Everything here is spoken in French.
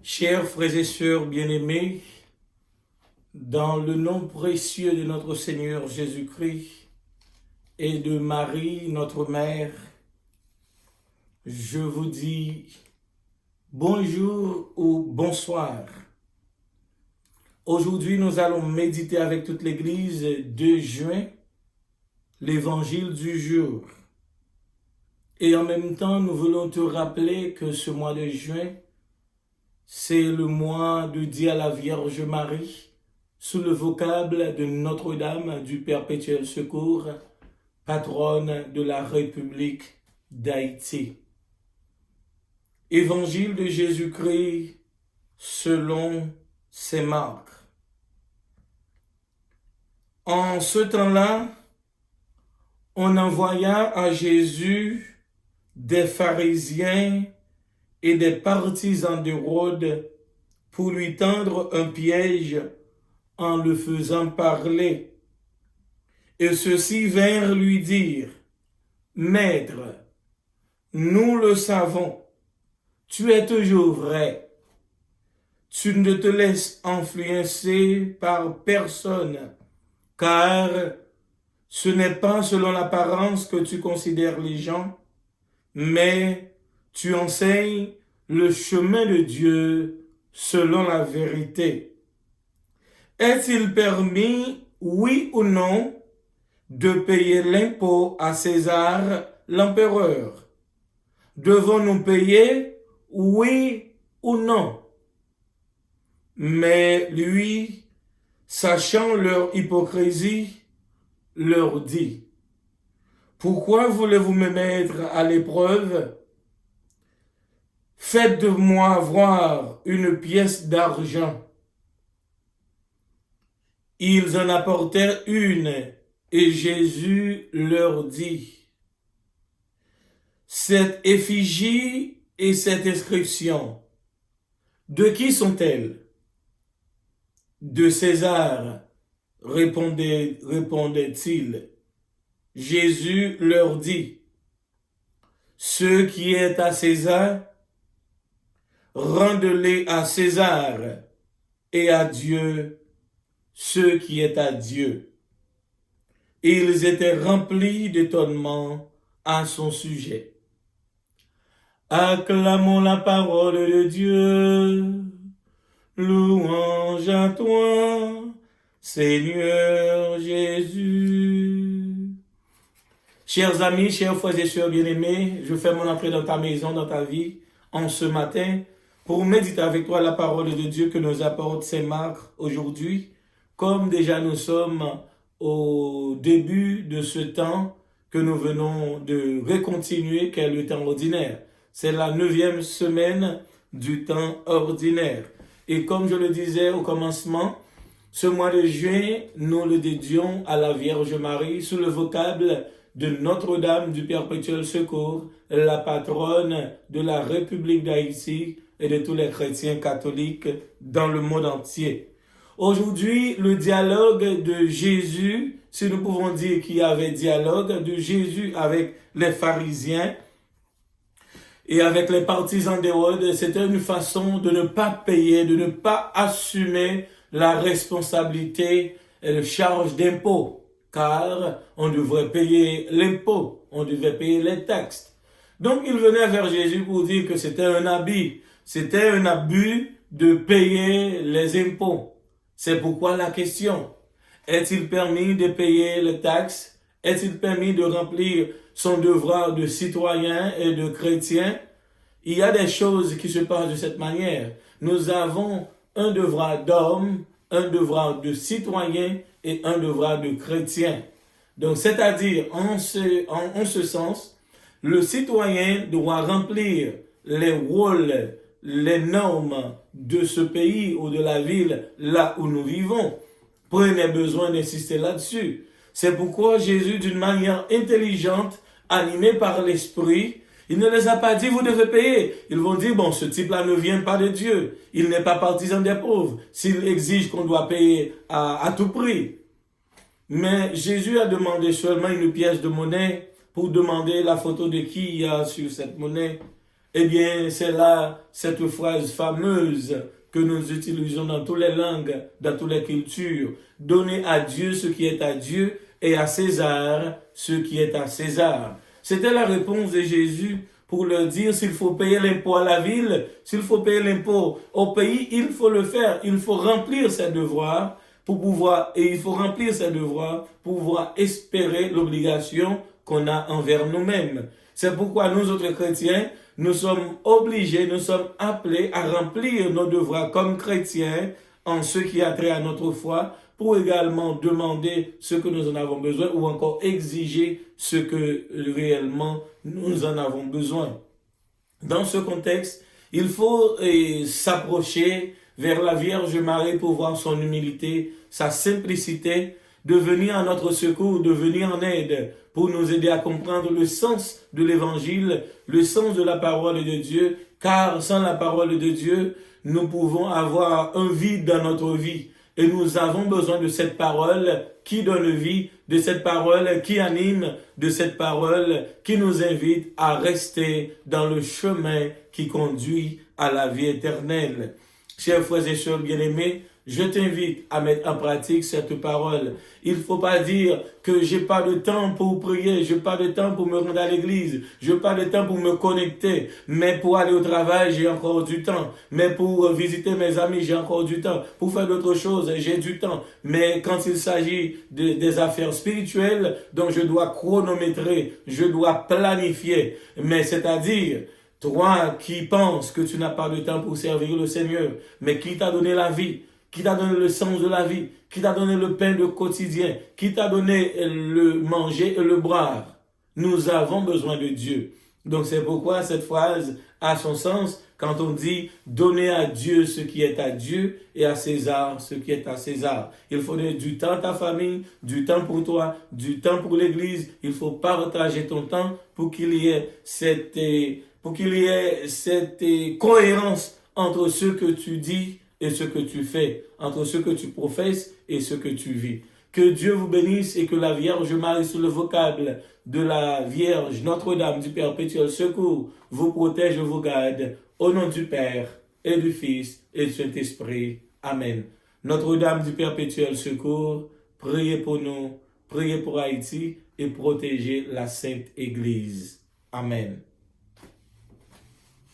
Chers frères et sœurs bien-aimés, dans le nom précieux de notre Seigneur Jésus-Christ et de Marie, notre Mère, je vous dis bonjour ou bonsoir. Aujourd'hui, nous allons méditer avec toute l'Église 2 juin, l'Évangile du jour. Et en même temps, nous voulons te rappeler que ce mois de juin, c'est le mois dédié à la Vierge Marie, sous le vocable de Notre-Dame du Perpétuel Secours, patronne de la République d'Haïti. Évangile de Jésus-Christ selon Saint Marc. En ce temps-là, on envoya à Jésus des pharisiens et des partisans d'Hérode pour lui tendre un piège en le faisant parler. Et ceux-ci vinrent lui dire, « Maître, nous le savons, tu es toujours vrai. Tu ne te laisses influencer par personne, car ce n'est pas selon l'apparence que tu considères les gens, mais tu enseignes le chemin de Dieu selon la vérité. Est-il permis, oui ou non, de payer l'impôt à César, l'empereur? Devons-nous payer, oui ou non? Mais lui, sachant leur hypocrisie, leur dit, « Pourquoi voulez-vous me mettre à l'épreuve? Faites de moi voir une pièce d'argent. » Ils en apportèrent une, et Jésus leur dit, « Cette effigie et cette inscription, de qui sont-elles? » De César, répondait-il. Jésus leur dit, « Ce qui est à César, rendez-les à César, et à Dieu ce qui est à Dieu. » Ils étaient remplis d'étonnement à son sujet. Acclamons la parole de Dieu. Louange à toi, Seigneur Jésus. Chers amis, chers frères et sœurs bien-aimés, je fais mon entrée dans ta maison, dans ta vie, en ce matin, pour méditer avec toi la parole de Dieu que nous apporte Saint Marc aujourd'hui, comme déjà nous sommes au début de ce temps que nous venons de recontinuer, qu'est le temps ordinaire. C'est la 9e semaine du temps ordinaire. Et comme je le disais au commencement, ce mois de juin, nous le dédions à la Vierge Marie sous le vocable de Notre-Dame du Perpétuel Secours, la patronne de la République d'Haïti et de tous les chrétiens catholiques dans le monde entier. Aujourd'hui, le dialogue de Jésus, si nous pouvons dire qu'il y avait dialogue de Jésus avec les pharisiens et avec les partisans d'Hérode, c'était une façon de ne pas payer, de ne pas assumer la responsabilité et la charge d'impôt, car on devrait payer l'impôt, on devait payer les taxes. Donc il venait vers Jésus pour dire que c'était un abus de payer les impôts. C'est pourquoi la question, est-il permis de payer les taxes? Est-il permis de remplir son devoir de citoyen et de chrétien? Il y a des choses qui se passent de cette manière. Nous avons un devoir d'homme, un devoir de citoyen et un devoir de chrétien. Donc, c'est-à-dire, en ce sens, le citoyen doit remplir les rôles, les normes de ce pays ou de la ville là où nous vivons. Prenez besoin d'insister là-dessus. C'est pourquoi Jésus, d'une manière intelligente, animé par l'Esprit, il ne les a pas dit, vous devez payer. Ils vont dire, bon, ce type-là ne vient pas de Dieu. Il n'est pas partisan des pauvres. S'il exige qu'on doit payer à tout prix. Mais Jésus a demandé seulement une pièce de monnaie pour demander la photo de qui il y a sur cette monnaie. Eh bien, c'est là cette phrase fameuse que nous utilisons dans toutes les langues, dans toutes les cultures. Donnez à Dieu ce qui est à Dieu et à César ce qui est à César. C'était la réponse de Jésus pour leur dire s'il faut payer l'impôt à la ville, s'il faut payer l'impôt au pays, il faut le faire. Il faut remplir ses devoirs et il faut remplir ses devoirs pour pouvoir espérer l'obligation qu'on a envers nous-mêmes. C'est pourquoi nous autres chrétiens, nous sommes obligés, nous sommes appelés à remplir nos devoirs comme chrétiens en ce qui a trait à notre foi, pour également demander ce que nous en avons besoin ou encore exiger ce que réellement nous en avons besoin. Dans ce contexte, il faut s'approcher vers la Vierge Marie pour voir son humilité, sa simplicité, de venir à notre secours, de venir en aide, pour nous aider à comprendre le sens de l'Évangile, le sens de la parole de Dieu, car sans la parole de Dieu, nous pouvons avoir un vide dans notre vie. Et nous avons besoin de cette parole qui donne vie, de cette parole qui anime, de cette parole qui nous invite à rester dans le chemin qui conduit à la vie éternelle. Chers frères et sœurs bien-aimés, je t'invite à mettre en pratique cette parole. Il ne faut pas dire que j'ai pas de temps pour prier, j'ai pas de temps pour me rendre à l'église, j'ai pas de temps pour me connecter, mais pour aller au travail, j'ai encore du temps, mais pour visiter mes amis, j'ai encore du temps, pour faire d'autres choses, j'ai du temps. Mais quand il s'agit des affaires spirituelles, donc je dois chronométrer, je dois planifier, mais c'est-à-dire, toi qui penses que tu n'as pas de temps pour servir le Seigneur, mais qui t'a donné la vie, qui t'a donné le sens de la vie, qui t'a donné le pain de quotidien, qui t'a donné le manger et le boire. Nous avons besoin de Dieu. Donc c'est pourquoi cette phrase a son sens quand on dit « Donnez à Dieu ce qui est à Dieu et à César ce qui est à César ». Il faut donner du temps à ta famille, du temps pour toi, du temps pour l'église. Il faut partager ton temps pour qu'il y ait cette cohérence entre ce que tu dis et ce que tu fais, entre ce que tu professes et ce que tu vis. Que Dieu vous bénisse et que la Vierge Marie, sous le vocable de la Vierge Notre-Dame du Perpétuel Secours, vous protège et vous garde. Au nom du Père et du Fils et du Saint-Esprit. Amen. Notre-Dame du Perpétuel Secours, priez pour nous, priez pour Haïti et protégez la Sainte Église. Amen.